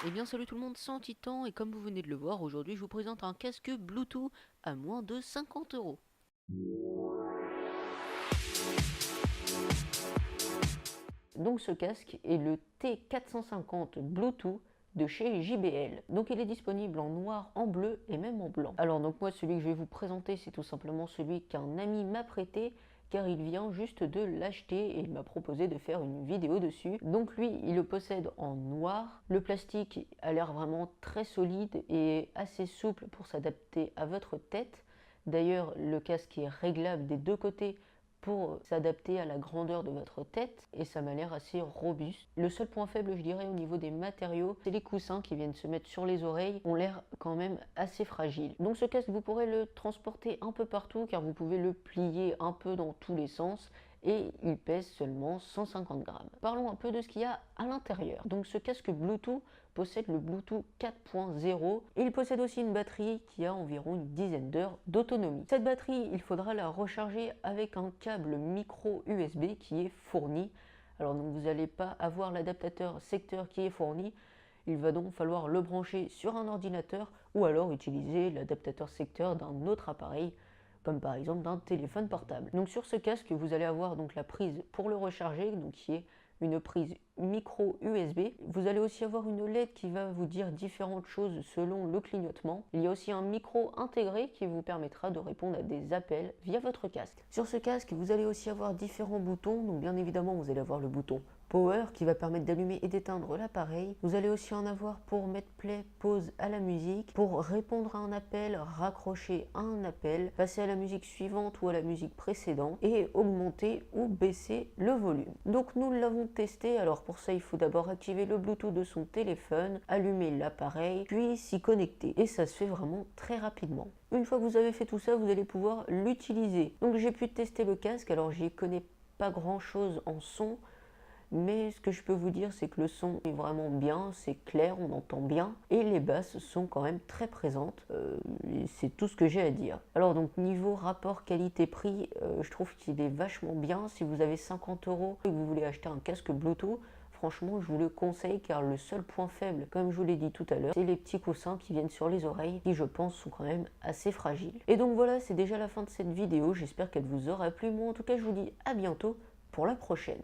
Eh bien salut tout le monde, c'est Antitan et comme vous venez de le voir, aujourd'hui je vous présente un casque Bluetooth à moins de 50 €. Donc ce casque est le T450 Bluetooth de chez JBL. Donc il est disponible en noir, en bleu et même en blanc. Alors donc moi celui que je vais vous présenter c'est tout simplement celui qu'un ami m'a prêté car il vient juste de l'acheter et il m'a proposé de faire une vidéo dessus. Donc lui il le possède en noir. Le plastique a l'air vraiment très solide et assez souple pour s'adapter à votre tête. D'ailleurs le casque est réglable des deux côtés pour s'adapter à la grandeur de votre tête et ça m'a l'air assez robuste. Le seul point faible je dirais au niveau des matériaux, c'est les coussins qui viennent se mettre sur les oreilles, ont l'air quand même assez fragiles. Donc ce casque vous pourrez le transporter un peu partout car vous pouvez le plier un peu dans tous les sens et il pèse seulement 150 grammes. Parlons un peu de ce qu'il y a à l'intérieur. Donc ce casque Bluetooth possède le Bluetooth 4.0 et il possède aussi une batterie qui a environ une dizaine d'heures d'autonomie. Cette batterie, il faudra la recharger avec un câble micro USB qui est fourni. Alors donc vous n'allez pas avoir l'adaptateur secteur qui est fourni, il va donc falloir le brancher sur un ordinateur ou alors utiliser l'adaptateur secteur d'un autre appareil comme par exemple d'un téléphone portable. Donc sur ce casque, vous allez avoir donc la prise pour le recharger, donc qui est une prise micro USB. Vous allez aussi avoir une LED qui va vous dire différentes choses selon le clignotement. Il y a aussi un micro intégré qui vous permettra de répondre à des appels via votre casque. Sur ce casque, vous allez aussi avoir différents boutons. Donc bien évidemment, vous allez avoir le bouton Power qui va permettre d'allumer et d'éteindre l'appareil. Vous allez aussi en avoir pour mettre play, pause à la musique, pour répondre à un appel, raccrocher à un appel, passer à la musique suivante ou à la musique précédente et augmenter ou baisser le volume. Donc nous l'avons testé. Alors pour ça il faut d'abord activer le Bluetooth de son téléphone, allumer l'appareil, puis s'y connecter. Et ça se fait vraiment très rapidement. Une fois que vous avez fait tout ça, vous allez pouvoir l'utiliser. Donc j'ai pu tester le casque, alors j'y connais pas grand chose en son, mais ce que je peux vous dire c'est que le son est vraiment bien, c'est clair, on entend bien et les basses sont quand même très présentes. C'est tout ce que j'ai à dire. Alors donc niveau rapport qualité-prix, je trouve qu'il est vachement bien. Si vous avez 50 € et que vous voulez acheter un casque Bluetooth, franchement je vous le conseille car le seul point faible, comme je vous l'ai dit tout à l'heure, c'est les petits coussins qui viennent sur les oreilles qui je pense sont quand même assez fragiles. Et donc voilà, c'est déjà la fin de cette vidéo, j'espère qu'elle vous aura plu. Moi en tout cas je vous dis à bientôt pour la prochaine.